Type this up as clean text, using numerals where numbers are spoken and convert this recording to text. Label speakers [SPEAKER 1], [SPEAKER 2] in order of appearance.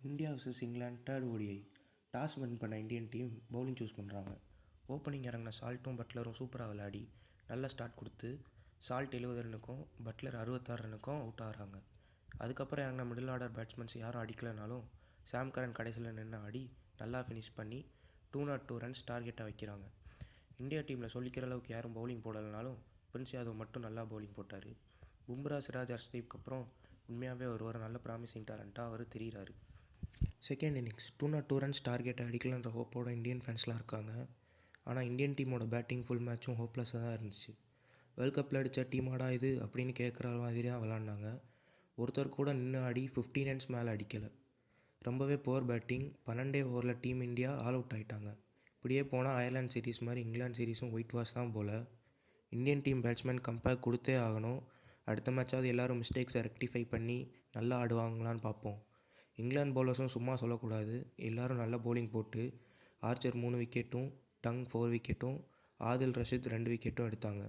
[SPEAKER 1] India vs England third ODI toss win பண்ண Indian team bowling choose பண்ணுறாங்க. Opening இறங்கின சால்ட்டும் பட்லரும் சூப்பராக விளையாடி நல்ல ஸ்டார்ட் கொடுத்து சால்ட் 70 ரன்னுக்கும் பட்லர் 66 ரன்னுக்கும் அவுட் ஆகிறாங்க. அதுக்கப்புறம் இறங்கின மிடில் ஆர்டர் பேட்ஸ்மேன்ஸ் யாரும் அடிக்கலைனாலும் சாம் கரன் கடைசியில் நின்று ஆடி நல்லா ஃபினிஷ் பண்ணி 202 ரன்ஸ் டார்கெட்டாக வைக்கிறாங்க. இந்தியா டீமில் சொல்லிக்கிற அளவுக்கு யாரும் பவுலிங் போடலைனாலும் பிரின்ஸ் யாதவ் மட்டும் நல்லா பவுலிங் போட்டார். பும்ரா, சிராஜ், ஹர்ஷ்தீப்க்கு அப்புறம் உண்மையாகவே ஒரு நல்ல ப்ராமிசிங் டேலண்ட்டாக அவர் தெரிகிறாரு. செகண்ட் இன்னிங்ஸ் 202 ரன்ஸ் டார்கெட்டை அடிக்கலன்ற ஹோப்போட இந்தியன் ஃபேன்ஸ்லாம் இருக்காங்க. ஆனால் இந்தியன் டீமோட பேட்டிங் ஃபுல் மேட்சும் ஹோப்லெஸ்ஸாக தான் இருந்துச்சு. வேர்ல்ட் கப்பில் அடித்த டீமாடா இது அப்படின்னு கேட்குற மாதிரி தான் விளாட்னாங்க. ஒருத்தர் கூட நின்று ஆடி 15 ரன்ஸ் மேலே அடிக்கலை. ரொம்பவே புவர் பேட்டிங். 12 ஓவரில் டீம் இந்தியா ஆல் அவுட் ஆகிட்டாங்க. இப்படியே போனால் அயர்லாந்து சீரீஸ் மாதிரி இங்கிலாந்து சீரீஸும் ஒயிட் வாஷ் தான் போல். இந்தியன் டீம் பேட்ஸ்மேன் கம்பேக் கொடுத்தே ஆகணும். அடுத்த மேட்சாவது எல்லோரும் மிஸ்டேக்ஸை ரெக்டிஃபை பண்ணி நல்லா ஆடுவாங்களான்னு பார்ப்போம். இங்கிலாந்து பவுலர்ஸும் சும்மா சொல்லக்கூடாது. எல்லோரும் நல்ல பவுலிங் போட்டு ஆர்ச்சர் 3 விக்கெட்டும், டங் 4 விக்கெட்டும், ஆதில் ரஷீத் 2 விக்கெட்டும் எடுத்தாங்க.